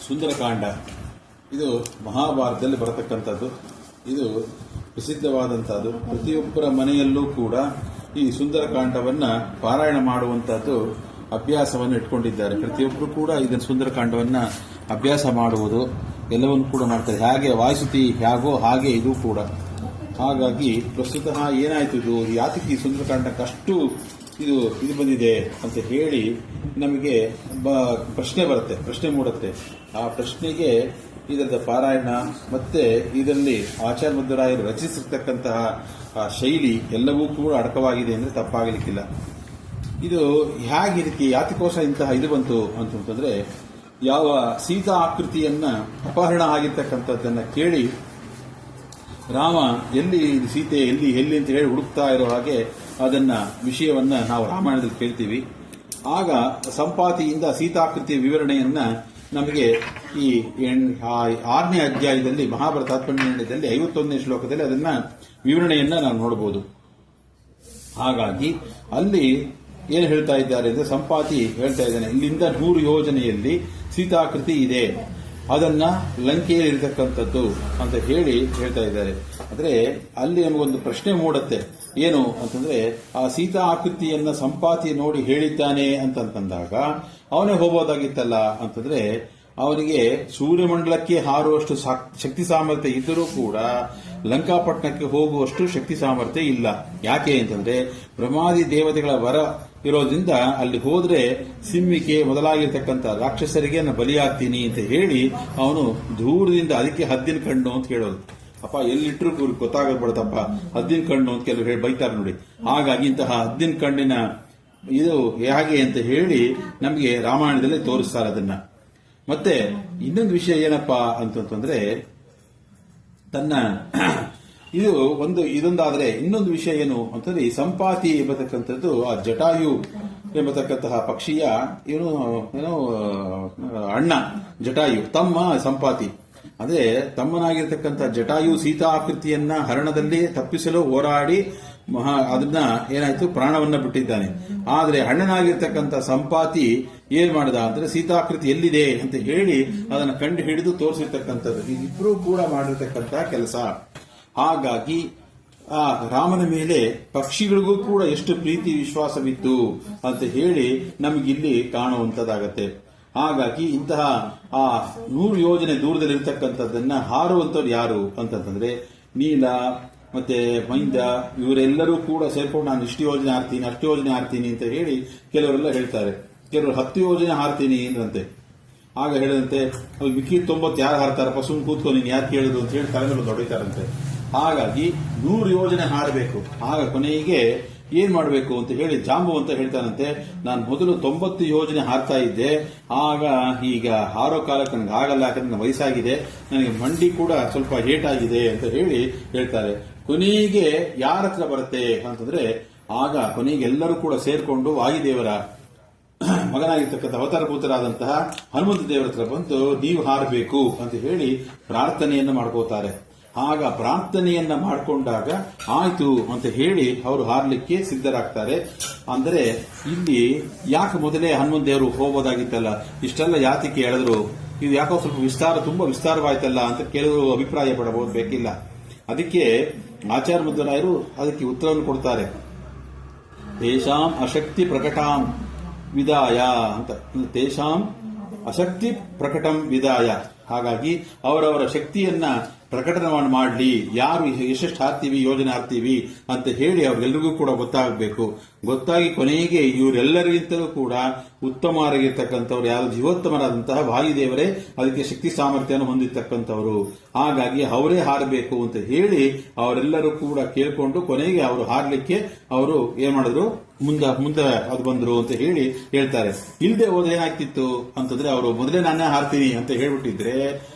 ಸುಂದರಕಾಂಡ ಇದು ಮಹಾಭಾರತದಲ್ಲಿ ಬರತಕ್ಕಂಥದ್ದು. ಇದು ಪ್ರಸಿದ್ಧವಾದಂಥದ್ದು. ಪ್ರತಿಯೊಬ್ಬರ ಮನೆಯಲ್ಲೂ ಕೂಡ ಈ ಸುಂದರಕಾಂಡವನ್ನು ಪಾರಾಯಣ ಮಾಡುವಂಥದ್ದು ಅಭ್ಯಾಸವನ್ನು ಇಟ್ಕೊಂಡಿದ್ದಾರೆ. ಪ್ರತಿಯೊಬ್ಬರು ಕೂಡ ಇದನ್ನು ಸುಂದರಕಾಂಡವನ್ನು ಅಭ್ಯಾಸ ಮಾಡುವುದು ಎಲ್ಲವನ್ನು ಕೂಡ ಮಾಡ್ತಾರೆ. ಹಾಗೆ ವಾಯುಸ್ತುತಿ ಹೇಗೋ ಹಾಗೆ ಇದು ಕೂಡ. ಹಾಗಾಗಿ ಪ್ರಸ್ತುತ ಏನಾಯಿತು, ಇದು ಯಾತಕ್ಕೆ ಈ ಸುಂದರಕಾಂಡಕ್ಕಷ್ಟು ಇದು ಬಂದಿದೆ ಅಂತ ಹೇಳಿ ನಮಗೆ ಪ್ರಶ್ನೆ ಮೂಡುತ್ತೆ. ಆ ಪ್ರಶ್ನೆಗೆ ಇದರ ಪಾರಾಯಣ ಮತ್ತೆ ಇದರಲ್ಲಿ ಆಚಾರ್ಯ ಮಧ್ವರಾಯರು ರಚಿಸಿರ್ತಕ್ಕಂತಹ ಶೈಲಿ ಎಲ್ಲವೂ ಕೂಡ ಅಡಕವಾಗಿದೆ ಅಂದರೆ ತಪ್ಪಾಗಲಿಕ್ಕಿಲ್ಲ. ಇದು ಹೇಗೆ ಇದಕ್ಕೆ ಯಾತಕ್ಕೋಸ್ಕರ ಇಂತಹ ಇದು ಬಂತು ಅಂತಂದ್ರೆ, ಯಾವ ಸೀತಾ ಆಕೃತಿಯನ್ನ ಅಪಹರಣ ಆಗಿರ್ತಕ್ಕಂಥದ್ದನ್ನು ಕೇಳಿ ರಾಮ ಎಲ್ಲಿ ಸೀತೆ ಎಲ್ಲಿ ಅಂತ ಹೇಳಿ ಹುಡುಕ್ತಾ ಇರೋ ಹಾಗೆ ಅದನ್ನ ವಿಷಯವನ್ನ ನಾವು ರಾಮಾಯಣದಲ್ಲಿ ಕೇಳ್ತೀವಿ. ಆಗ ಸಂಪಾತಿಯಿಂದ ಸೀತಾಕೃತಿಯ ವಿವರಣೆಯನ್ನ ನಮಗೆ ಈ 6ನೇ ಅಧ್ಯಾಯದಲ್ಲಿ ಮಹಾಭಾರತ ತಾತ್ಪರ್ಯದಲ್ಲಿ 51ನೇ ಶ್ಲೋಕದಲ್ಲಿ ಅದನ್ನ ವಿವರಣೆಯನ್ನ ನಾವು ನೋಡಬಹುದು. ಹಾಗಾಗಿ ಅಲ್ಲಿ ಏನು ಹೇಳ್ತಾ ಇದ್ದಾರೆ ಅಂದ್ರೆ, ಸಂಪಾತಿ ಹೇಳ್ತಾ ಇದ್ದಾನೆ, ಇಲ್ಲಿಂದ 100 ಯೋಜನೆಯಲ್ಲಿ ಸೀತಾಕೃತಿ ಇದೆ, ಅದನ್ನ ಲಂಕೆಯಲ್ಲಿ ಇರತಕ್ಕಂಥದ್ದು ಅಂತ ಹೇಳಿ ಹೇಳ್ತಾ ಇದ್ದಾರೆ. ಅಂದ್ರೆ ಅಲ್ಲಿ ನಮಗೊಂದು ಪ್ರಶ್ನೆ ಮೂಡುತ್ತೆ, ಏನು ಅಂತಂದ್ರೆ, ಆ ಸೀತಾ ಆಕೃತಿಯನ್ನ ಸಂಪಾತಿ ನೋಡಿ ಹೇಳಿದ್ದಾನೆ ಅಂತಂದಾಗ ಅವನೇ ಹೋಗೋದಾಗಿತ್ತಲ್ಲ ಅಂತಂದ್ರೆ, ಅವನಿಗೆ ಸೂರ್ಯಮಂಡಲಕ್ಕೆ ಹಾರುವಷ್ಟು ಶಕ್ತಿ ಸಾಮರ್ಥ್ಯ ಇದ್ದರೂ ಕೂಡ ಲಂಕಾಪಟ್ಟಣಕ್ಕೆ ಹೋಗುವಷ್ಟು ಶಕ್ತಿ ಸಾಮರ್ಥ್ಯ ಇಲ್ಲ. ಯಾಕೆ ಅಂತಂದ್ರೆ, ಬ್ರಹ್ಮಾದಿ ದೇವತೆಗಳ ವರ ಇರೋದ್ರಿಂದ ಅಲ್ಲಿ ಹೋದ್ರೆ ಸಿಂಹಿಕೆ ಮೊದಲಾಗಿರ್ತಕ್ಕಂಥ ರಾಕ್ಷಸರಿಗೆ ನಾನು ಬಲಿಯಾಗ್ತೀನಿ ಅಂತ ಹೇಳಿ ಅವನು ದೂರದಿಂದ, ಅದಕ್ಕೆ ಹದ್ದಿನ ಕಣ್ಣು ಅಂತ ಕೇಳೋದು. ಅಪ್ಪ ಎಲ್ಲಿಟ್ರು ಗೊತ್ತಾಗಬಾರ್ದಪ್ಪ, ಹದ್ದಿನ ಕಣ್ಣು ಅಂತ ಕೆಲವರು ಹೇಳಿ ಬೈತಾರೆ ನೋಡಿ. ಹಾಗಾಗಿ ಇಂತಹ ಹದ್ದಿನ ಕಣ್ಣಿನ ಇದು ಹೇಗೆ ಅಂತ ಹೇಳಿ ನಮಗೆ ರಾಮಾಯಣದಲ್ಲಿ ತೋರಿಸ್ತಾರೆ ಅದನ್ನ. ಮತ್ತೆ ಇನ್ನೊಂದು ವಿಷಯ ಏನಪ್ಪಾ ಅಂತಂದ್ರೆ, ತನ್ನ ಇದೊಂದಾದ್ರೆ ಇನ್ನೊಂದು ವಿಷಯ ಏನು ಅಂತಂದ್ರೆ, ಈ ಸಂಪಾತಿ ಎಂಬತಕ್ಕಂಥದ್ದು ಆ ಜಟಾಯು ಎಂಬತಕ್ಕಂತಹ ಪಕ್ಷಿಯ ಏನೋ ಅಣ್ಣ ಜಟಾಯು, ತಮ್ಮ ಸಂಪಾತಿ. ಅಂದ್ರೆ ತಮ್ಮನಾಗಿರ್ತಕ್ಕಂಥ ಜಟಾಯು ಸೀತಾ ಆಕೃತಿಯನ್ನ ಹರಣದಲ್ಲಿ ತಪ್ಪಿಸಲು ಹೋರಾಡಿ ಅದನ್ನ ಏನಾಯ್ತು, ಪ್ರಾಣವನ್ನ ಬಿಟ್ಟಿದ್ದಾನೆ. ಆದ್ರೆ ಅಣ್ಣನಾಗಿರ್ತಕ್ಕಂಥ ಸಂಪಾತಿ ಏನ್ ಮಾಡಿದ ಅಂದ್ರೆ, ಸೀತಾಕೃತಿ ಎಲ್ಲಿದೆ ಅಂತ ಹೇಳಿ ಅದನ್ನ ಕಂಡು ಹಿಡಿದು ತೋರಿಸಿರ್ತಕ್ಕಂಥದ್ದು. ಇದಿಬ್ರು ಕೂಡ ಮಾಡಿರ್ತಕ್ಕಂಥ ಕೆಲಸ. ಹಾಗಾಗಿ ಆ ರಾಮನ ಮೇಲೆ ಪಕ್ಷಿಗಳಿಗೂ ಕೂಡ ಎಷ್ಟು ಪ್ರೀತಿ ವಿಶ್ವಾಸವಿತ್ತು ಅಂತ ಹೇಳಿ ನಮಗಿಲ್ಲಿ ಕಾಣುವಂತದ್ದಾಗತ್ತೆ. ಹಾಗಾಗಿ ಇಂತಹ ಆ 100 ಯೋಜನೆ ದೂರದಲ್ಲಿರ್ತಕ್ಕಂಥದ್ದನ್ನ ಹಾರುವಂತವ್ರು ಯಾರು ಅಂತಂದ್ರೆ, ನೀಲ ಮತ್ತೆ ಮೈಂದ ಇವರೆಲ್ಲರೂ ಕೂಡ ಸೇರ್ಕೊಂಡು ನಾನು ಇಷ್ಟು ಯೋಜನೆ ಹಾರ್ತೀನಿ ಅಷ್ಟು ಯೋಜನೆ ಹಾರ್ತೀನಿ ಅಂತ ಹೇಳಿ ಕೆಲವರೆಲ್ಲ ಹೇಳ್ತಾರೆ. ಕೆಲವರು 10 ಯೋಜನೆ ಹಾರ್ತೀನಿ ಅಂದ್ರಂತೆ. ಆಗ ಹೇಳಿದಂತೆ ಮಿಕ್ಕಿ 90 ಯಾರು ಹಾರ್ತಾರಪ್ಪ, ಸುಮ್ ಕೂತ್ಕೊಂಡು ನೀನು ಯಾರು ಕೇಳಿದ್ರು ಅಂತ ಹೇಳಿ ತಲೆಮೇಲೆ ದೊಡ್ಡತಾರಂತೆ. ಹಾಗಾಗಿ 100 ಯೋಜನೆ ಹಾರಬೇಕು. ಆಗ ಕೊನೆಗೆ ಏನ್ ಮಾಡಬೇಕು ಅಂತ ಹೇಳಿ ಜಾಂಬು ಅಂತ ಹೇಳ್ತಾನಂತೆ, ನಾನು ಮೊದಲು 90 ಯೋಜನೆ ಹಾರ್ತಾ ಇದ್ದೆ, ಆಗ ಈಗ ಹಾರೋ ಕಾಲಕ್ಕೆ ನನಗೆ ಆಗಲ್ಲ, ಯಾಕಂದ್ರೆ ನನ್ನ ವಯಸ್ಸಾಗಿದೆ, ನನಗೆ ಮಂಡಿ ಕೂಡ ಸ್ವಲ್ಪ ಏಟಾಗಿದೆ ಅಂತ ಹೇಳಿ ಹೇಳ್ತಾರೆ. ಕೊನೆಗೆ ಯಾರ ಹತ್ರ ಬರುತ್ತೆ ಅಂತಂದ್ರೆ, ಆಗ ಕೊನೆಗೆ ಎಲ್ಲರೂ ಕೂಡ ಸೇರ್ಕೊಂಡು ವಾಯುದೇವರ ಮಗನಾಗಿರ್ತಕ್ಕಂಥ ಅವತಾರ ಪುತ್ರರಾದಂತಹ ಹನುಮಂತ ದೇವರ ಹತ್ರ ಬಂದು ನೀವು ಹಾರಬೇಕು ಅಂತ ಹೇಳಿ ಪ್ರಾರ್ಥನೆಯನ್ನ ಮಾಡ್ಕೋತಾರೆ. ಆಗ ಪ್ರಾರ್ಥನೆಯನ್ನ ಮಾಡಿಕೊಂಡಾಗ ಆಯ್ತು ಅಂತ ಹೇಳಿ ಅವರು ಹಾರಲಿಕ್ಕೆ ಸಿದ್ಧರಾಗ್ತಾರೆ. ಅಂದ್ರೆ ಇಲ್ಲಿ ಯಾಕೆ ಮೊದಲೇ ಹನುಮಂತ ದೇವರು ಹೋಗೋದಾಗಿತ್ತಲ್ಲ, ಇಷ್ಟೆಲ್ಲ ಯಾತಿಗೆ ಹೇಳಿದ್ರು, ಇದು ಯಾಕೋ ಸ್ವಲ್ಪ ತುಂಬಾ ವಿಸ್ತಾರವಾಯ್ತಲ್ಲ ಅಂತ ಕೆಲವರು ಅಭಿಪ್ರಾಯ ಪಡಬಹುದು, ಬೇಕಿಲ್ಲ. ಅದಕ್ಕೆ ಆಚಾರ್ಯ ಮಧ್ವರಾಯರು ಅದಕ್ಕೆ ಉತ್ತರವನ್ನು ಕೊಡ್ತಾರೆ. ತೇಷಾಂ ಅಶಕ್ತಿ ಪ್ರಕಟಾಂ ವಿದಾಯ ಅಂತ, ತೇಷಾಂ ಅಶಕ್ತಿ ಪ್ರಕಟಂ ವಿದಾಯ. ಹಾಗಾಗಿ ಅವರವರ ಶಕ್ತಿಯನ್ನ ಪ್ರಕಟಣೆ ಮಾಡಲಿ, ಯಾರು ಎಷ್ಟೆಷ್ಟು ಹಾರ್ತೀವಿ ಯೋಜನೆ ಹಾರ್ತೀವಿ ಅಂತ ಹೇಳಿ ಅವ್ರಿಗೆಲ್ಲರಿಗೂ ಕೂಡ ಗೊತ್ತಾಗಬೇಕು. ಗೊತ್ತಾಗಿ ಕೊನೆಗೆ ಇವರೆಲ್ಲರಿಗಿಂತಲೂ ಕೂಡ ಉತ್ತಮರಾಗಿರ್ತಕ್ಕಂಥವ್ರು ಯಾರು, ಜೀವೋತ್ತಮರಾದಂತಹ ವಾಯುದೇವರೇ ಅದಕ್ಕೆ ಶಕ್ತಿ ಸಾಮರ್ಥ್ಯವನ್ನು ಹೊಂದಿರತಕ್ಕಂಥವರು. ಹಾಗಾಗಿ ಅವರೇ ಹಾರಬೇಕು ಅಂತ ಹೇಳಿ ಅವರೆಲ್ಲರೂ ಕೂಡ ಕೇಳ್ಕೊಂಡು ಕೊನೆಗೆ ಅವರು ಹಾರ್ಲಿಕ್ಕೆ ಅವರು ಏನ್ ಮಾಡಿದ್ರು, ಮುಂದೆ ಅದು ಬಂದ್ರು ಅಂತ ಹೇಳಿ ಹೇಳ್ತಾರೆ. ಇಲ್ಲದೆ ಹೋದ್ರೆ ಏನಾಗ್ತಿತ್ತು ಅಂತಂದ್ರೆ, ಅವರು ಮೊದಲೇ ನಾನೇ ಹಾರ್ತೀನಿ ಅಂತ ಹೇಳ್ಬಿಟ್ಟಿದ್ರೆ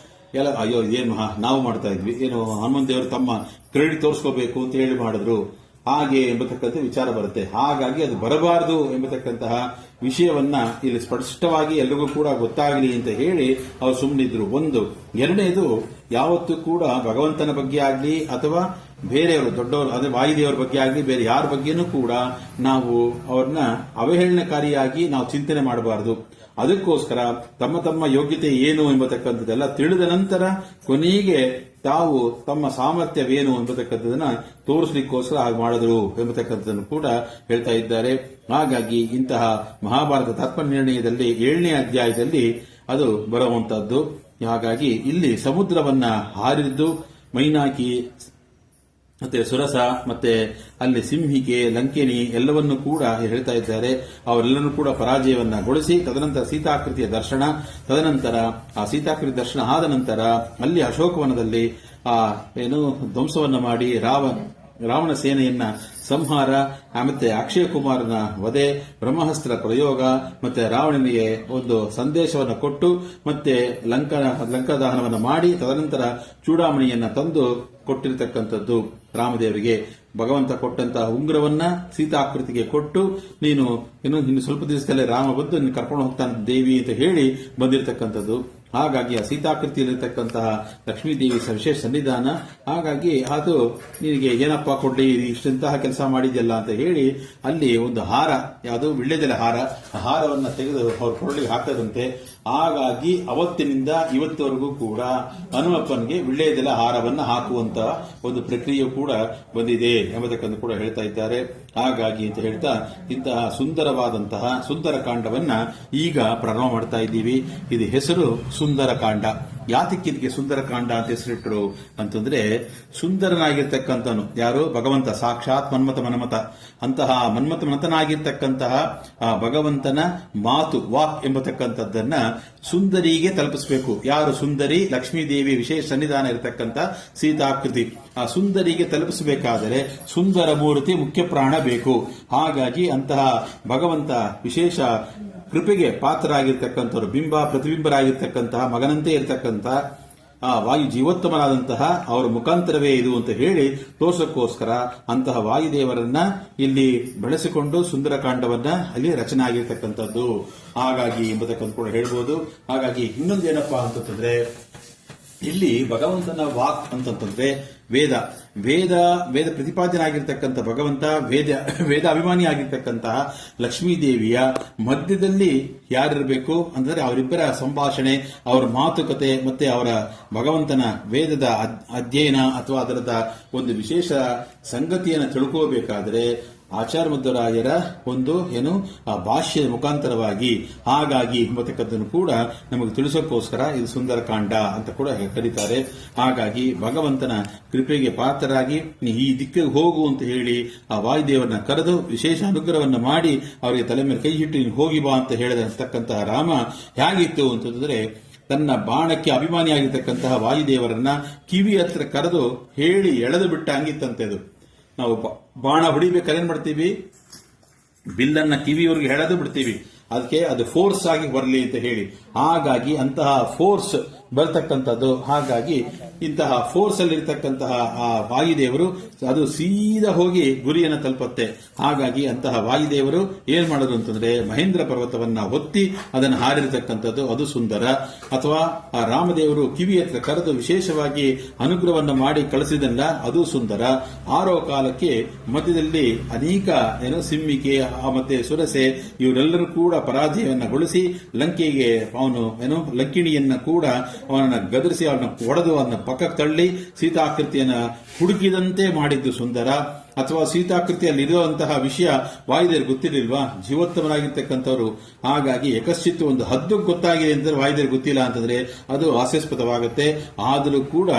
ಎಲ್ಲ ಅಯ್ಯೋ ಏನು ನಾವು ಮಾಡ್ತಾ ಇದ್ವಿ, ಏನು ಹನುಮಂತ ದೇವರು ತಮ್ಮ ಕ್ರೆಡಿಟ್ ತೋರಿಸ್ಕೋಬೇಕು ಅಂತ ಹೇಳಿ ಮಾಡಿದ್ರು ಹಾಗೆ ಎಂಬತಕ್ಕಂಥ ವಿಚಾರ ಬರುತ್ತೆ. ಹಾಗಾಗಿ ಅದು ಬರಬಾರದು ಎಂಬತಕ್ಕಂತಹ ವಿಷಯವನ್ನ ಇಲ್ಲಿ ಸ್ಪಷ್ಟವಾಗಿ ಎಲ್ರಿಗೂ ಕೂಡ ಗೊತ್ತಾಗಲಿ ಅಂತ ಹೇಳಿ ಅವ್ರು ಸುಮ್ಮನಿದ್ರು. ಒಂದು. ಎರಡನೇದು, ಯಾವತ್ತೂ ಕೂಡ ಭಗವಂತನ ಬಗ್ಗೆ ಆಗಲಿ ಅಥವಾ ಬೇರೆಯವರು ದೊಡ್ಡವರು ಅಂದ್ರೆ ವಾಯುದೇವರ ಬಗ್ಗೆ ಆಗಲಿ ಬೇರೆ ಯಾರ ಬಗ್ಗೆನೂ ಕೂಡ ನಾವು ಅವ್ರನ್ನ ಅವಹೇಳನಕಾರಿಯಾಗಿ ನಾವು ಚಿಂತನೆ ಮಾಡಬಾರದು. ಅದಕ್ಕೋಸ್ಕರ ತಮ್ಮ ತಮ್ಮ ಯೋಗ್ಯತೆ ಏನು ಎಂಬತಕ್ಕಂಥದ್ದೆಲ್ಲ ತಿಳಿದ ನಂತರ ಕೊನೆಗೆ ತಾವು ತಮ್ಮ ಸಾಮರ್ಥ್ಯವೇನು ಎಂಬತಕ್ಕಂಥದನ್ನ ತೋರಿಸಲಿಕ್ಕೋಸ್ಕರ ಹಾಗೆ ಮಾಡಿದ್ರು ಎಂಬತಕ್ಕಂಥದ್ದನ್ನು ಕೂಡ ಹೇಳ್ತಾ ಇದ್ದಾರೆ. ಹಾಗಾಗಿ ಇಂತಹ ಮಹಾಭಾರತ ತಾತ್ಪರ್ಯನಿರ್ಣಯದಲ್ಲಿ 7ನೇ ಅಧ್ಯಾಯದಲ್ಲಿ ಅದು ಬರುವಂತಹದ್ದು. ಹಾಗಾಗಿ ಇಲ್ಲಿ ಸಮುದ್ರವನ್ನ ಹಾರಿದ್ದು ಮೈನಾಕಿ ಮತ್ತೆ ಸುರಸ ಮತ್ತೆ ಅಲ್ಲಿ ಸಿಂಹಿಕೆ ಲಂಕೆನಿ ಎಲ್ಲವನ್ನೂ ಕೂಡ ಹೇಳ್ತಾ ಇದ್ದಾರೆ. ಅವರೆಲ್ಲರೂ ಕೂಡ ಪರಾಜಯವನ್ನಗೊಳಿಸಿ ತದನಂತರ ಸೀತಾಕೃತಿಯ ದರ್ಶನ, ತದನಂತರ ಆ ಸೀತಾಕೃತಿ ದರ್ಶನ ಆದ ನಂತರ ಅಲ್ಲಿ ಅಶೋಕವನದಲ್ಲಿ ಧ್ವಂಸವನ್ನ ಮಾಡಿ ರಾವಣ ಸೇನೆಯನ್ನ ಸಂಹಾರ, ಮತ್ತೆ ಅಕ್ಷಯ ಕುಮಾರನ ವಧೆ, ಬ್ರಹ್ಮಾಸ್ತ್ರ ಪ್ರಯೋಗ, ಮತ್ತೆ ರಾವಣನಿಗೆ ಒಂದು ಸಂದೇಶವನ್ನು ಕೊಟ್ಟು ಮತ್ತೆ ಲಂಕಾದಹನವನ್ನು ಮಾಡಿ ತದನಂತರ ಚೂಡಾಮಣಿಯನ್ನ ತಂದು ಕೊಟ್ಟಿರತಕ್ಕಂಥದ್ದು ರಾಮದೇವರಿಗೆ. ಭಗವಂತ ಕೊಟ್ಟಂತಹ ಉಂಗುರವನ್ನ ಸೀತಾಕೃತಿಗೆ ಕೊಟ್ಟು ನೀನು ಇನ್ನು ಸ್ವಲ್ಪ ದಿವಸದಲ್ಲೇ ರಾಮ ಬಂದು ನಿನ್ನ ಕರ್ಕೊಂಡು ಹೋಗ್ತಾನೆ ದೇವಿ ಅಂತ ಹೇಳಿ ಬಂದಿರತಕ್ಕಂಥದ್ದು. ಹಾಗಾಗಿ ಆ ಸೀತಾಕೃತಿಯಲ್ಲಿರ್ತಕ್ಕಂತಹ ಲಕ್ಷ್ಮೀದೇವಿ ವಿಶೇಷ ಸನ್ನಿಧಾನ. ಹಾಗಾಗಿ ಅದು ನಿನಗೆ ಏನಪ್ಪಾ ಕೊಡ್ಲಿ ಇಷ್ಟಂತಹ ಕೆಲಸ ಮಾಡಿದ್ಯಲ್ಲ ಅಂತ ಹೇಳಿ ಅಲ್ಲಿ ಒಂದು ಹಾರ, ಯಾವುದು ವಿಳ್ಯದೆಲೆ ಹಾರ, ಆ ಹಾರವನ್ನ ತೆಗೆದು ಅವ್ರ ಕೊರಳಿಗೆ ಹಾಕದಂತೆ. ಹಾಗಾಗಿ ಅವತ್ತಿನಿಂದ ಇವತ್ತವರೆಗೂ ಕೂಡ ಹನುಮಪ್ಪನಿಗೆ ವಿಳ್ಯದೆಲೆ ಹಾರವನ್ನ ಹಾಕುವಂತಹ ಒಂದು ಪ್ರಕ್ರಿಯೆ ಕೂಡ ಬಂದಿದೆ ಎಂಬುದಕ್ಕನ್ನು ಕೂಡ ಹೇಳ್ತಾ ಇದ್ದಾರೆ. ಹಾಗಾಗಿ ಅಂತ ಹೇಳ್ತಾ ಇಂತಹ ಸುಂದರವಾದಂತಹ ಸುಂದರಕಾಂಡವನ್ನ ಈಗ ಪ್ರಾರಂಭ ಮಾಡ್ತಾ ಇದ್ದೀವಿ. ಇದು ಹೆಸರು ಸುಂದರಕಾಂಡ. ಯಾತಕ್ಕೆ ಇದಕ್ಕೆ ಸುಂದರಕಾಂಡ ಅಂತ ಹೆಸರಿಟ್ಟರು ಅಂತಂದ್ರೆ, ಸುಂದರನಾಗಿರ್ತಕ್ಕಂಥನು ಯಾರು? ಭಗವಂತ ಸಾಕ್ಷಾತ್ ಮನ್ಮಥ ಮನ್ಮಥ. ಅಂತಹ ಮನ್ಮಥ ಮನ್ಮಥನಾಗಿರ್ತಕ್ಕಂತಹ ಆ ಭಗವಂತನ ಮಾತು ವಾಕ್ ಎಂಬತಕ್ಕಂಥದ್ದನ್ನ ಸುಂದರಿಗೆ ತಲುಪಿಸಬೇಕು. ಯಾರು ಸುಂದರಿ? ಲಕ್ಷ್ಮೀದೇವಿ ವಿಶೇಷ ಸನ್ನಿಧಾನ ಇರತಕ್ಕಂಥ ಸೀತಾಕೃತಿ. ಆ ಸುಂದರಿಗೆ ತಲುಪಿಸಬೇಕಾದರೆ ಸುಂದರ ಮೂರ್ತಿ ಮುಖ್ಯ ಪ್ರಾಣ ಬೇಕು. ಹಾಗಾಗಿ ಅಂತಹ ಭಗವಂತ ವಿಶೇಷ ಕೃಪೆಗೆ ಪಾತ್ರರಾಗಿರ್ತಕ್ಕಂಥವ್ರು, ಬಿಂಬ ಪ್ರತಿಬಿಂಬರಾಗಿರ್ತಕ್ಕಂತಹ ಮಗನಂತೆ ಇರತಕ್ಕಂತಹ ಆ ವಾಯು ಜೀವೋತ್ತಮನಾದಂತಹ ಅವರ ಮುಖಾಂತರವೇ ಇದು ಅಂತ ಹೇಳಿ ತೋರ್ಸಕ್ಕೋಸ್ಕರ ಅಂತಹ ವಾಯುದೇವರನ್ನ ಇಲ್ಲಿ ಬೆಳೆಸಿಕೊಂಡು ಸುಂದರಕಾಂಡವನ್ನ ಅಲ್ಲಿ ರಚನೆ ಆಗಿರ್ತಕ್ಕಂಥದ್ದು. ಹಾಗಾಗಿ ಎಂಬುದಕ್ಕಂತ ಕೂಡ ಹೇಳ್ಬೋದು. ಹಾಗಾಗಿ ಇನ್ನೊಂದು ಏನಪ್ಪಾ ಅಂತಂದ್ರೆ, ಇಲ್ಲಿ ಭಗವಂತನ ವಾಕ್ ಅಂತಂತಂದ್ರೆ ವೇದ ವೇದ ವೇದ ಪ್ರತಿಪಾದ್ಯನಾಗಿರ್ತಕ್ಕಂಥ ಭಗವಂತ, ವೇದ ಅಭಿಮಾನಿ ಆಗಿರ್ತಕ್ಕಂತಹ ಲಕ್ಷ್ಮೀದೇವಿಯ ಮಧ್ಯದಲ್ಲಿ ಯಾರಿರಬೇಕು ಅಂತಂದ್ರೆ ಅವರಿಬ್ಬರ ಸಂಭಾಷಣೆ, ಅವರ ಮಾತುಕತೆ ಮತ್ತೆ ಅವರ ಭಗವಂತನ ವೇದದ ಅಧ್ಯಯನ ಅಥವಾ ಅದರದ ಒಂದು ವಿಶೇಷ ಸಂಗತಿಯನ್ನು ತಿಳ್ಕೋಬೇಕಾದ್ರೆ ಆಚಾರ್ಯ ಮಧ್ವರಾಯರ ಒಂದು ಆ ಭಾಷ್ಯದ ಮುಖಾಂತರವಾಗಿ, ಹಾಗಾಗಿ ಎಂಬತಕ್ಕದ್ದನ್ನು ಕೂಡ ನಮಗೆ ತಿಳಿಸೋಕ್ಕೋಸ್ಕರ ಇದು ಸುಂದರಕಾಂಡ ಅಂತ ಕೂಡ ಕರೀತಾರೆ. ಹಾಗಾಗಿ ಭಗವಂತನ ಕೃಪೆಗೆ ಪಾತ್ರರಾಗಿ ಈ ದಿಕ್ಕಿಗೆ ಹೋಗು ಅಂತ ಹೇಳಿ ಆ ವಾಯುದೇವರನ್ನ ಕರೆದು ವಿಶೇಷ ಅನುಗ್ರಹವನ್ನು ಮಾಡಿ ಅವರಿಗೆ ತಲೆ ಮೇಲೆ ಕೈ ಇಟ್ಟು ನೀನು ಹೋಗಿ ಬಾ ಅಂತ ಹೇಳಿರತಕ್ಕಂತಹ ರಾಮ ಹೇಗಿತ್ತು ಅಂತಂದ್ರೆ, ತನ್ನ ಬಾಣಕ್ಕೆ ಅಭಿಮಾನಿಯಾಗಿರ್ತಕ್ಕಂತಹ ವಾಯುದೇವರನ್ನ ಕಿವಿ ಹತ್ರ ಕರೆದು ಹೇಳಿ ಎಳೆದು ಬಿಟ್ಟ ಹಂಗಿತ್ತಂತೆ. ಅದು ನಾವು ಬಾಣ ಹೊಡಿಬೇಕಾದ್ರೆ ಏನ್ ಮಾಡ್ತೀವಿ? ಬಿಲ್ಲನ್ನ ಕಿವಿಯವರೆಗೆ ಎಳೆದು ಬಿಡ್ತೀವಿ, ಅದಕ್ಕೆ ಅದು ಫೋರ್ಸ್ ಆಗಿ ಬರಲಿ ಅಂತ ಹೇಳಿ. ಹಾಗಾಗಿ ಅಂತಹ ಫೋರ್ಸ್ ಬರ್ತಕ್ಕಂಥದ್ದು. ಹಾಗಾಗಿ ಇಂತಹ ಫೋರ್ಸ್ ಅಲ್ಲಿ ಇರತಕ್ಕಂತಹ ಆ ವಾಯುದೇವರು ಅದು ಸೀದಾ ಹೋಗಿ ಗುರಿಯನ್ನು ತಲುಪುತ್ತೆ. ಹಾಗಾಗಿ ಅಂತಹ ವಾಯುದೇವರು ಏನ್ ಮಾಡೋದು ಅಂತಂದ್ರೆ, ಮಹೇಂದ್ರ ಪರ್ವತವನ್ನ ಹೊತ್ತಿ ಅದನ್ನು ಹಾರಿರತಕ್ಕಂಥದ್ದು ಅದು ಸುಂದರ. ಅಥವಾ ಆ ರಾಮದೇವರು ಕಿವಿ ಹತ್ರ ಕರೆದು ವಿಶೇಷವಾಗಿ ಅನುಗ್ರಹವನ್ನು ಮಾಡಿ ಕಳಿಸಿದಲ್ಲ ಅದು ಸುಂದರ. ಆರೋ ಕಾಲಕ್ಕೆ ಮಧ್ಯದಲ್ಲಿ ಅನೇಕ ಸಿಂಹಿಕೆ ಮತ್ತೆ ಸುರಸೆ ಇವರೆಲ್ಲರೂ ಕೂಡ ಪರಾಜಯವನ್ನಗೊಳಿಸಿ ಲಂಕೆಗೆ ಅವನು ಲಂಕಿಣಿಯನ್ನ ಕೂಡ ಅವನನ್ನ ಗದರಿಸಿ ಅವನ ಒಡೆದು ಅವನ ಪಕ್ಕಕ್ಕೆ ತಳ್ಳಿ ಸೀತಾಕೃತಿಯನ್ನ ಹುಡುಕಿದಂತೆ ಮಾಡಿದ್ದು ಸುಂದರ. ಅಥವಾ ಸೀತಾಕೃತಿಯಲ್ಲಿ ಇರುವಂತಹ ವಿಷಯ ವಾಯುದೇವರು ಗೊತ್ತಿರಲಿಲ್ವಾ? ಜೀವೋತ್ತಮರಾಗಿರ್ತಕ್ಕಂಥವ್ರು. ಹಾಗಾಗಿ ಯಕಶ್ಚಿತ್ತು ಒಂದು ಹದ್ದು ಗೊತ್ತಾಗಿದೆ ಅಂತ ವಾಯುದೇವರು ಗೊತ್ತಿಲ್ಲ ಅಂತಂದ್ರೆ ಅದು ಹಾಸ್ಯಾಸ್ಪದವಾಗುತ್ತೆ. ಆದರೂ ಕೂಡ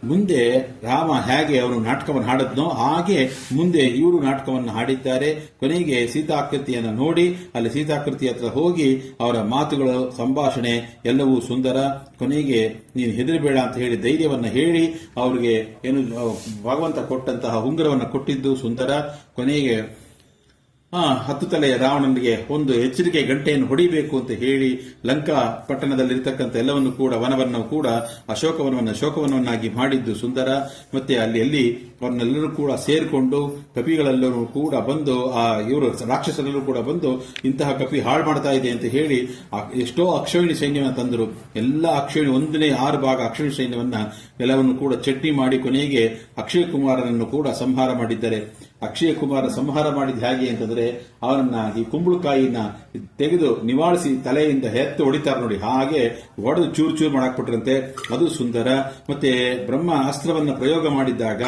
ಮುಂದೆ ರಾಮ ಹೇಗೆ ಅವನು ನಾಟಕವನ್ನು ಹಾಡದ್ನೋ ಹಾಗೆ ಮುಂದೆ ಇವರು ನಾಟಕವನ್ನು ಹಾಡಿದ್ದಾರೆ. ಕೊನೆಗೆ ಸೀತಾಕೃತಿಯನ್ನು ನೋಡಿ ಅಲ್ಲಿ ಸೀತಾಕೃತಿ ಹತ್ರ ಹೋಗಿ ಅವರ ಮಾತುಗಳು ಸಂಭಾಷಣೆ ಎಲ್ಲವೂ ಸುಂದರ. ಕೊನೆಗೆ ನೀನು ಹೆದರಬೇಡ ಅಂತ ಹೇಳಿ ಧೈರ್ಯವನ್ನ ಹೇಳಿ ಅವರಿಗೆ ಭಗವಂತ ಕೊಟ್ಟಂತಹ ಉಂಗುರವನ್ನು ಕೊಟ್ಟಿದ್ದು ಸುಂದರ. ಕೊನೆಗೆ 10 ತಲೆಯ ರಾವಣನಿಗೆ ಒಂದು ಎಚ್ಚರಿಕೆ ಗಂಟೆಯನ್ನು ಹೊಡಿಬೇಕು ಅಂತ ಹೇಳಿ ಲಂಕಾ ಪಟ್ಟಣದಲ್ಲಿರ್ತಕ್ಕಂಥ ಎಲ್ಲವನ್ನು ಕೂಡ ವನವನ್ನು ಕೂಡ ಶೋಕವನವನ್ನಾಗಿ ಮಾಡಿದ್ದು ಸುಂದರ. ಮತ್ತೆ ಅಲ್ಲಿ ಅವರನ್ನೆಲ್ಲರೂ ಕೂಡ ಸೇರಿಕೊಂಡು ಕಪಿಗಳೆಲ್ಲರೂ ಕೂಡ ಬಂದು ಇವರು ರಾಕ್ಷಸರೆಲ್ಲರೂ ಕೂಡ ಬಂದು ಇಂತಹ ಕಪಿ ಹಾಳು ಮಾಡ್ತಾ ಇದೆ ಅಂತ ಹೇಳಿ ಎಷ್ಟೋ ಅಕ್ಷೋಹಿಣಿ ಸೈನ್ಯವನ್ನು ತಂದರು. ಎಲ್ಲ ಅಕ್ಷೋಹಿಣಿ 1/6 ಭಾಗ ಅಕ್ಷೋಹಿಣಿ ಸೈನ್ಯವನ್ನ ಎಲ್ಲವನ್ನು ಕೂಡ ಚಟ್ನಿ ಮಾಡಿ ಕೊನೆಗೆ ಅಕ್ಷಯ ಕುಮಾರನನ್ನು ಕೂಡ ಸಂಹಾರ ಮಾಡಿದ್ದಾರೆ. ಅಕ್ಷಯ ಕುಮಾರ ಸಂಹಾರ ಮಾಡಿದ ಹೇಗೆ ಅಂತಂದ್ರೆ ಅವನನ್ನ ಈ ಕುಂಬಳಕಾಯಿನ ತೆಗೆದು ನಿವಾಳಿಸಿ ತಲೆಯಿಂದ ಎತ್ತು ಹೊಡಿತಾರೆ ನೋಡಿ, ಹಾಗೆ ಹೊಡೆದು ಚೂರು ಚೂರು ಮಾಡಾಕ್ಬಿಟ್ರಂತೆ. ಅದು ಸುಂದರ. ಮತ್ತೆ ಬ್ರಹ್ಮ ಅಸ್ತ್ರವನ್ನ ಪ್ರಯೋಗ ಮಾಡಿದ್ದಾಗ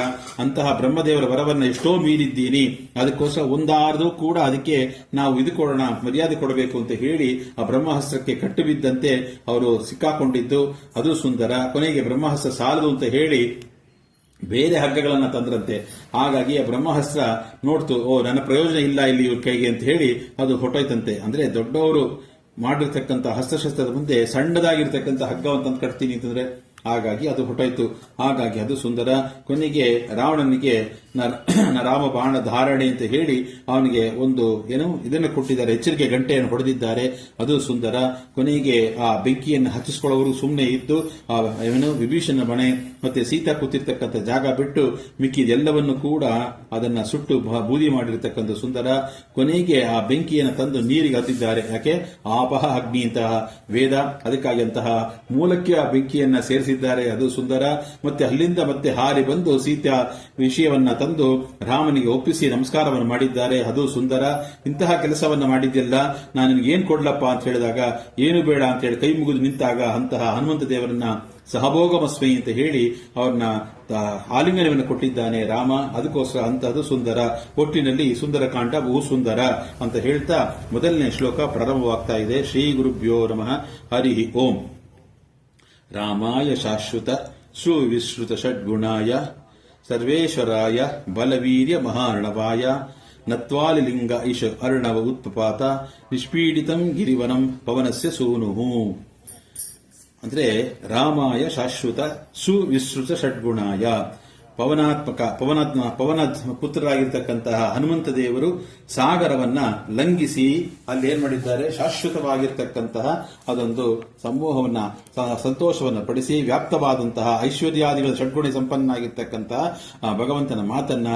ಅಂತಹ ಬ್ರಹ್ಮದೇವರ ವರವನ್ನ ಎಷ್ಟೋ ಮೀರಿದ್ದೀನಿ, ಅದಕ್ಕೋಸ್ಕರ ಒಂದಾರದು ಕೂಡ ಅದಕ್ಕೆ ನಾವು ಇದು ಕೊಡೋಣ, ಮರ್ಯಾದೆ ಕೊಡಬೇಕು ಅಂತ ಹೇಳಿ ಆ ಬ್ರಹ್ಮಾಸ್ತ್ರಕ್ಕೆ ಕಟ್ಟು ಬಿದ್ದಂತೆ ಅವರು ಸಿಕ್ಕಾಕೊಂಡಿದ್ದು ಅದು ಸುಂದರ. ಕೊನೆಗೆ ಬ್ರಹ್ಮಾಸ್ತ್ರ ಸಾಲದು ಅಂತ ಹೇಳಿ ಬೇರೆ ಹಗ್ಗಗಳನ್ನ ತಂದ್ರಂತೆ. ಹಾಗಾಗಿ ಆ ಬ್ರಹ್ಮಾಸ್ತ್ರ ನೋಡ್ತು, ಓ ನನ್ನ ಪ್ರಯೋಜನ ಇಲ್ಲ ಇಲ್ಲಿ ಇವ್ರ ಕೈಗೆ ಅಂತ ಹೇಳಿ ಅದು ಹೊಟ್ಟೋಯ್ತಂತೆ. ಅಂದ್ರೆ ದೊಡ್ಡವರು ಮಾಡಿರ್ತಕ್ಕಂಥ ಹಸ್ತಶಸ್ತ್ರದ ಮುಂದೆ ಸಣ್ಣದಾಗಿರ್ತಕ್ಕಂಥ ಹಗ್ಗವನ್ನು ತಂದು ಕಟ್ತೀನಿ ಅಂತಂದ್ರೆ ಹಾಗಾಗಿ ಅದು ಹೊಟ್ಟೋಯ್ತು. ಹಾಗಾಗಿ ಅದು ಸುಂದರ. ಕೊನೆಗೆ ರಾವಣನಿಗೆ ರಾಮ ಬಾಣ ಧಾರಣೆ ಅಂತ ಹೇಳಿ ಅವನಿಗೆ ಒಂದು ಇದನ್ನು ಕೊಟ್ಟಿದ್ದಾರೆ, ಎಚ್ಚರಿಕೆ ಗಂಟೆಯನ್ನು ಹೊಡೆದಿದ್ದಾರೆ. ಅದು ಸುಂದರ. ಕೊನೆಗೆ ಆ ಬೆಂಕಿಯನ್ನು ಹಚ್ಚಿಸಿಕೊಳ್ಳೋರು ಸುಮ್ಮನೆ ಇದ್ದು ವಿಭೀಷಣ ಮನೆ ಮತ್ತೆ ಸೀತಾ ಕೂತಿರ್ತಕ್ಕಂಥ ಜಾಗ ಬಿಟ್ಟು ಮಿಕ್ಕಿದೆಲ್ಲವನ್ನು ಕೂಡ ಅದನ್ನ ಸುಟ್ಟು ಬೂದಿ ಮಾಡಿರ್ತಕ್ಕಂಥ ಸುಂದರ. ಕೊನೆಗೆ ಆ ಬೆಂಕಿಯನ್ನು ತಂದು ನೀರಿಗೆ ಹತ್ತಿದ್ದಾರೆ. ಯಾಕೆ ಆಪಹ ಅಗ್ನಿ ಇಂತಹ ವೇದ, ಅದಕ್ಕಾಗಿ ಅಂತಹ ಮೂಲಕ್ಕೆ ಆ ಬೆಂಕಿಯನ್ನ ಸೇರಿಸಿದ್ದಾರೆ. ಅದು ಸುಂದರ. ಮತ್ತೆ ಅಲ್ಲಿಂದ ಮತ್ತೆ ಹಾರಿ ಬಂದು ಸೀತಾ ವಿಷಯವನ್ನ ತಂದು ರಾಮನಿಗೆ ಒಪ್ಪಿಸಿ ನಮಸ್ಕಾರವನ್ನು ಮಾಡಿದ್ದಾರೆ. ಅದು ಸುಂದರ. ಇಂತಹ ಕೆಲಸವನ್ನ ಮಾಡಿದ್ದೆಲ್ಲ ನಾನು ನಿನಗೆ ಏನ್ ಕೊಡ್ಲಪ್ಪ ಅಂತ ಹೇಳಿದಾಗ ಏನು ಬೇಡ ಅಂತ ಹೇಳಿ ಕೈ ಮುಗಿದು ನಿಂತಾಗ ಅಂತಹ ಹನುಮಂತ ದೇವರನ್ನ ಸಹಭೋಗಮಸ್ಮೈ ಅಂತ ಹೇಳಿ ಅವ್ರನ್ನ ಆಲಿಂಗನವನ್ನು ಕೊಟ್ಟಿದ್ದಾನೆ ರಾಮ. ಅದಕ್ಕೋಸ್ಕರ ಅಂತಹದ್ದು ಸುಂದರ. ಒಟ್ಟಿನಲ್ಲಿ ಸುಂದರಕಾಂಡ ಬಹು ಸುಂದರ ಅಂತ ಹೇಳ್ತಾ ಮೊದಲನೇ ಶ್ಲೋಕ ಪ್ರಾರಂಭವಾಗ್ತಾ ಇದೆ. ಶ್ರೀ ಗುರುಭ್ಯೋ ನಮಃ. ಹರಿ ಓಂ. ರಾಮಾಯ ಶಾಶ್ವತ ಸುವಿಶ್ರುತ ಷಡ್ಗುಣಾಯ ಸರ್ವೇಶ್ವರಾಯ ಬಲವೀರ್ಯ ಮಹಾರ್ಣವಾಯ ನತ್ವಾಲಿಲಿಂಗ ಇಶ ಅರ್ಣವ ಉತ್ಪಾತ ನಿಷ್ಪೀಡಿತಂ ಗಿರಿವನಂ ಪವನಸ್ಯ ಸೂನುಹು. ಅಂದ್ರೆ ರಾಮಾಯ ಶಾಶ್ವತ ಸುವಿಶ್ರುತ ಷಡ್ಗುಣಾಯ, ಪವನಾತ್ಮಕ ಪವನ ಪುತ್ರರಾಗಿರ್ತಕ್ಕಂತಹ ಹನುಮಂತ ದೇವರು ಸಾಗರವನ್ನ ಲಂಘಿಸಿ ಅಲ್ಲಿ ಏನ್ ಮಾಡಿದ್ದಾರೆ, ಶಾಶ್ವತವಾಗಿರ್ತಕ್ಕಂತಹ ಅದೊಂದು ಸಮೂಹವನ್ನ ಸಂತೋಷವನ್ನ ಪಡಿಸಿ ವ್ಯಾಪ್ತವಾದಂತಹ ಐಶ್ವರ್ಯಾದಿಗಳ ಷಡ್ಗುಣ ಸಂಪನ್ನನಾಗಿರ್ತಕ್ಕಂತಹ ಭಗವಂತನ ಮಾತನ್ನ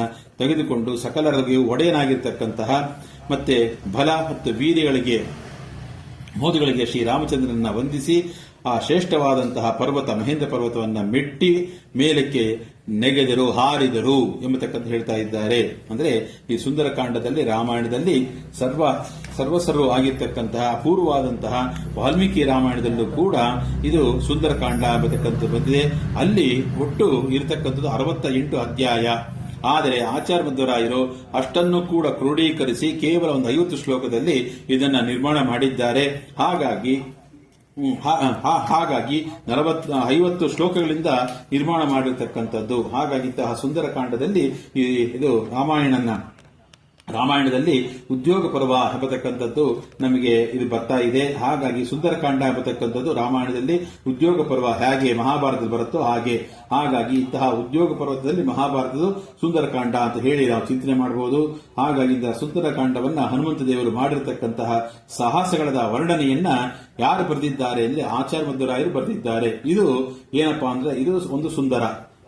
ತೆಗೆದುಕೊಂಡು ಸಕಲರಿಗೆ ಒಡೆಯನಾಗಿರ್ತಕ್ಕಂತಹ ಮತ್ತೆ ಬಲ ಮತ್ತು ವೀರ್ಯಗಳಿಗೆ ಮೋದಿಗಳಿಗೆ ಶ್ರೀರಾಮಚಂದ್ರನನ್ನ ವಂದಿಸಿ ಆ ಶ್ರೇಷ್ಠವಾದಂತಹ ಪರ್ವತ ಮಹೇಂದ್ರ ಪರ್ವತವನ್ನ ಮೆಟ್ಟಿ ಮೇಲಕ್ಕೆ ನೆಗೆದರು, ಹಾರಿದರು ಎಂಬತಕ್ಕಂಥ ಹೇಳ್ತಾ ಇದ್ದಾರೆ. ಅಂದ್ರೆ ಈ ಸುಂದರಕಾಂಡದಲ್ಲಿ ರಾಮಾಯಣದಲ್ಲಿ ಸರ್ವಸರ್ವ ಆಗಿರ್ತಕ್ಕಂತಹ ಅಪೂರ್ವವಾದಂತಹ ವಾಲ್ಮೀಕಿ ರಾಮಾಯಣದಲ್ಲೂ ಕೂಡ ಇದು ಸುಂದರಕಾಂಡ ಎಂಬತಕ್ಕಂಥದ್ದು ಬಂದಿದೆ. ಅಲ್ಲಿ ಒಟ್ಟು ಇರತಕ್ಕಂಥದ್ದು 68 ಅಧ್ಯಾಯ. ಆದರೆ ಆಚಾರ್ಯ ಮಧ್ವರಾಯರು ಅಷ್ಟನ್ನು ಕೂಡ ಕ್ರೋಢೀಕರಿಸಿ ಕೇವಲ ಒಂದು 50 ಶ್ಲೋಕದಲ್ಲಿ ಇದನ್ನ ನಿರ್ಮಾಣ ಮಾಡಿದ್ದಾರೆ. ಹಾಗಾಗಿ 50 ಶ್ಲೋಕಗಳಿಂದ ನಿರ್ಮಾಣ ಮಾಡಿರ್ತಕ್ಕಂಥದ್ದು. ಹಾಗಾಗಿ ಇಂತಹ ಸುಂದರಕಾಂಡದಲ್ಲಿ ಇದು ರಾಮಾಯಣದಲ್ಲಿ ಉದ್ಯೋಗ ಪರ್ವ ಎಂಬತಕ್ಕಂಥದ್ದು ನಮಗೆ ಇದು ಬರ್ತಾ ಇದೆ. ಹಾಗಾಗಿ ಸುಂದರಕಾಂಡ ಎಂಬತಕ್ಕಂಥದ್ದು ರಾಮಾಯಣದಲ್ಲಿ ಉದ್ಯೋಗ ಪರ್ವ ಹೇಗೆ ಮಹಾಭಾರತದಲ್ಲಿ ಬರುತ್ತೋ ಹಾಗೆ. ಹಾಗಾಗಿ ಇಂತಹ ಉದ್ಯೋಗ ಪರ್ವತದಲ್ಲಿ ಮಹಾಭಾರತದ ಸುಂದರಕಾಂಡ ಅಂತ ಹೇಳಿ ನಾವು ಚಿಂತನೆ ಮಾಡಬಹುದು. ಹಾಗಾಗಿ ಸುಂದರಕಾಂಡವನ್ನ ಹನುಮಂತ ದೇವರು ಮಾಡಿರತಕ್ಕಂತಹ ಸಾಹಸಗಳ ವರ್ಣನೆಯನ್ನ ಯಾರು ಬರೆದಿದ್ದಾರೆ ಅಂದ್ರೆ ಆಚಾರ್ಯ ಮಧ್ವರಾಯರು ಬರೆದಿದ್ದಾರೆ. ಇದು ಏನಪ್ಪಾ ಅಂದ್ರೆ ಇದು ಒಂದು ಸುಂದರ,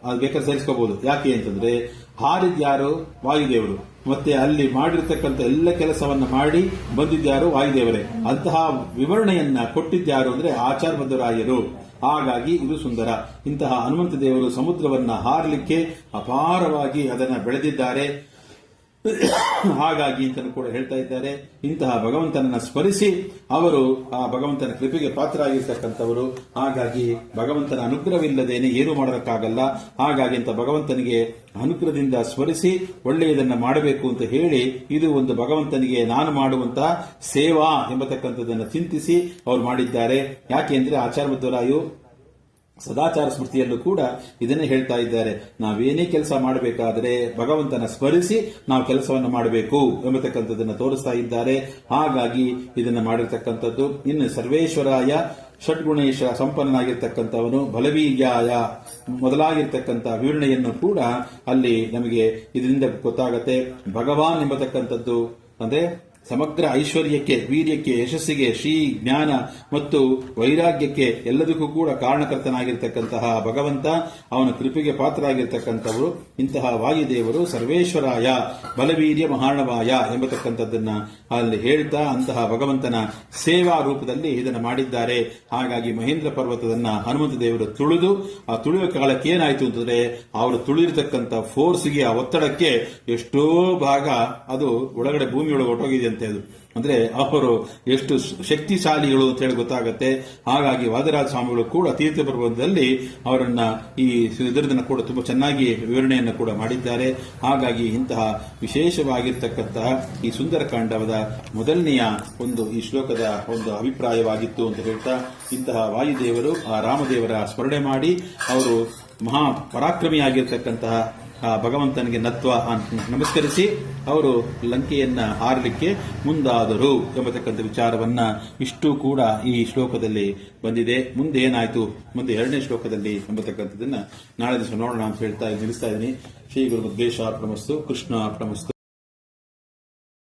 ಅದು ಬೇಕಾದ್ರೆ ಸೇರಿಸ್ಕೋಬಹುದು. ಯಾಕೆ ಅಂತಂದ್ರೆ ಹಾರಿದ್ಯಾರು ವಾಯುದೇವರು, ಮತ್ತೆ ಅಲ್ಲಿ ಮಾಡಿರ್ತಕ್ಕಂಥ ಎಲ್ಲ ಕೆಲಸವನ್ನ ಮಾಡಿ ಬಂದಿದ್ಯಾರು ವಾಯುದೇವರೇ. ಅಂತಹ ವಿವರಣೆಯನ್ನ ಕೊಟ್ಟಿದ್ಯಾರು ಅಂದ್ರೆ ಆಚಾರ್ಯ ಮಧ್ವರಾಯರು. ಹಾಗಾಗಿ ಇದು ಸುಂದರ. ಇಂತಹ ಹನುಮಂತ ದೇವರು ಸಮುದ್ರವನ್ನ ಹಾರಲಿಕ್ಕೆ ಅಪಾರವಾಗಿ ಅದನ್ನ ಬೆಳೆದಿದ್ದಾರೆ. ಹಾಗಾಗಿ ಅಂತ ಕೂಡ ಹೇಳ್ತಾ ಇದ್ದಾರೆ. ಇಂತಹ ಭಗವಂತನನ್ನ ಸ್ಮರಿಸಿ ಅವರು ಆ ಭಗವಂತನ ಕೃಪೆಗೆ ಪಾತ್ರರಾಗಿರ್ತಕ್ಕಂಥವರು. ಹಾಗಾಗಿ ಭಗವಂತನ ಅನುಗ್ರಹವಿಲ್ಲದೇನೆ ಏನು ಮಾಡೋದಕ್ಕಾಗಲ್ಲ. ಹಾಗಾಗಿ ಅಂತ ಭಗವಂತನಿಗೆ ಅನುಗ್ರಹದಿಂದ ಸ್ಮರಿಸಿ ಒಳ್ಳೆಯದನ್ನ ಮಾಡಬೇಕು ಅಂತ ಹೇಳಿ ಇದು ಒಂದು ಭಗವಂತನಿಗೆ ನಾನು ಮಾಡುವಂತಹ ಸೇವಾ ಎಂಬತಕ್ಕಂಥದ್ದನ್ನು ಚಿಂತಿಸಿ ಅವರು ಮಾಡಿದ್ದಾರೆ. ಯಾಕೆಂದ್ರೆ ಆಚಾರ್ಯ ಮಧ್ವರಾಯರು ಸದಾಚಾರ ಸ್ಮೃತಿಯಲ್ಲೂ ಕೂಡ ಇದನ್ನೇ ಹೇಳ್ತಾ ಇದ್ದಾರೆ. ನಾವೇನೇ ಕೆಲಸ ಮಾಡಬೇಕಾದರೆ ಭಗವಂತನ ಸ್ಮರಿಸಿ ನಾವು ಕೆಲಸವನ್ನು ಮಾಡಬೇಕು ಎಂಬತಕ್ಕಂಥದ್ದನ್ನು ತೋರಿಸ್ತಾ ಇದ್ದಾರೆ. ಹಾಗಾಗಿ ಇದನ್ನು ಮಾಡಿರ್ತಕ್ಕಂಥದ್ದು. ಇನ್ನು ಸರ್ವೇಶ್ವರಾಯ ಷಡ್ಗುಣೇಶ ಸಂಪನ್ನನಾಗಿರ್ತಕ್ಕಂಥವನು ಬಲವೀರ್ಯಾಯ ಮೊದಲಾಗಿರ್ತಕ್ಕಂಥ ವಿವರಣೆಯನ್ನು ಕೂಡ ಅಲ್ಲಿ ನಮಗೆ ಇದರಿಂದ ಗೊತ್ತಾಗತ್ತೆ. ಭಗವಾನ್ ಎಂಬತಕ್ಕಂಥದ್ದು ಅಂದ್ರೆ ಸಮಗ್ರ ಐಶ್ವರ್ಯಕ್ಕೆ, ವೀರ್ಯಕ್ಕೆ, ಯಶಸ್ಸಿಗೆ, ಶ್ರೀ ಜ್ಞಾನ ಮತ್ತು ವೈರಾಗ್ಯಕ್ಕೆ ಎಲ್ಲದಕ್ಕೂ ಕೂಡ ಕಾರಣಕರ್ತನಾಗಿರ್ತಕ್ಕಂತಹ ಭಗವಂತ, ಅವನ ಕೃಪೆಗೆ ಪಾತ್ರರಾಗಿರ್ತಕ್ಕಂಥವರು ಇಂತಹ ವಾಯುದೇವರು ಸರ್ವೇಶ್ವರಾಯ ಬಲವೀರ್ಯ ಮಹಾರ್ಣವಾಯ ಎಂಬತಕ್ಕಂಥದ್ದನ್ನ ಅಲ್ಲಿ ಹೇಳ್ತಾ ಅಂತಹ ಭಗವಂತನ ಸೇವಾ ರೂಪದಲ್ಲಿ ಇದನ್ನು ಮಾಡಿದ್ದಾರೆ. ಹಾಗಾಗಿ ಮಹೇಂದ್ರ ಪರ್ವತದನ್ನ ಹನುಮಂತ ದೇವರು ತುಳಿದು, ಆ ತುಳಿಯುವ ಕಾಲಕ್ಕೆ ಏನಾಯ್ತು ಅಂತಂದ್ರೆ ಅವರು ತುಳಿದಿರತಕ್ಕಂಥ ಫೋರ್ಸ್ಗೆ, ಆ ಒತ್ತಡಕ್ಕೆ ಎಷ್ಟೋ ಭಾಗ ಅದು ಒಳಗಡೆ ಭೂಮಿಯೊಳಗೆ ಹೊಟ್ಟೋಗಿದೆ ಅಂತ ಅದು. ಅಂದ್ರೆ ಅವರು ಎಷ್ಟು ಶಕ್ತಿಶಾಲಿಗಳು ಅಂತ ಹೇಳಿ ಗೊತ್ತಾಗುತ್ತೆ. ಹಾಗಾಗಿ ವಾದರಾಜ ಸ್ವಾಮಿಗಳು ಕೂಡ ತೀರ್ಥ ಪರ್ವತದಲ್ಲಿ ಅವರನ್ನ ಈ ಇದರದನ್ನ ಕೂಡ ತುಂಬಾ ಚೆನ್ನಾಗಿ ವಿವರಣೆಯನ್ನು ಕೂಡ ಮಾಡಿದ್ದಾರೆ. ಹಾಗಾಗಿ ಇಂತಹ ವಿಶೇಷವಾಗಿರ್ತಕ್ಕಂತಹ ಈ ಸುಂದರಕಾಂಡದ ಮೊದಲನೆಯ ಒಂದು ಈ ಶ್ಲೋಕದ ಒಂದು ಅಭಿಪ್ರಾಯವಾಗಿತ್ತು ಅಂತ ಹೇಳ್ತಾ, ಇಂತಹ ವಾಯುದೇವರು ಆ ರಾಮದೇವರ ಸ್ಮರಣೆ ಮಾಡಿ ಅವರು ಮಹಾ ಪರಾಕ್ರಮಿಯಾಗಿರ್ತಕ್ಕಂತಹ ಭಗವಂತನಿಗೆ ನಮಸ್ಕರಿಸಿ ಅವರು ಲಂಕೆಯನ್ನ ಹಾರಲಿಕ್ಕೆ ಮುಂದಾದರು ಎಂಬತಕ್ಕಂಥ ವಿಚಾರವನ್ನ ಇಷ್ಟು ಕೂಡ ಈ ಶ್ಲೋಕದಲ್ಲಿ ಬಂದಿದೆ. ಮುಂದೆ ಏನಾಯ್ತು, ಮುಂದೆ 2ನೇ ಶ್ಲೋಕದಲ್ಲಿ ಎಂಬತಕ್ಕಂಥದ್ದನ್ನ ನಾಳೆ ದಿವಸ ನೋಡೋಣ ಅಂತ ಹೇಳ್ತಾ ನಿಲ್ಲಿಸ್ತಾ ಇದ್ದೀನಿ. ಶ್ರೀ ಗುರು ಮಧ್ವೇಶ ಅರ್ಪಣಮಸ್ತು. ಕೃಷ್ಣ ಅರ್ಪಣಮಸ್ತು.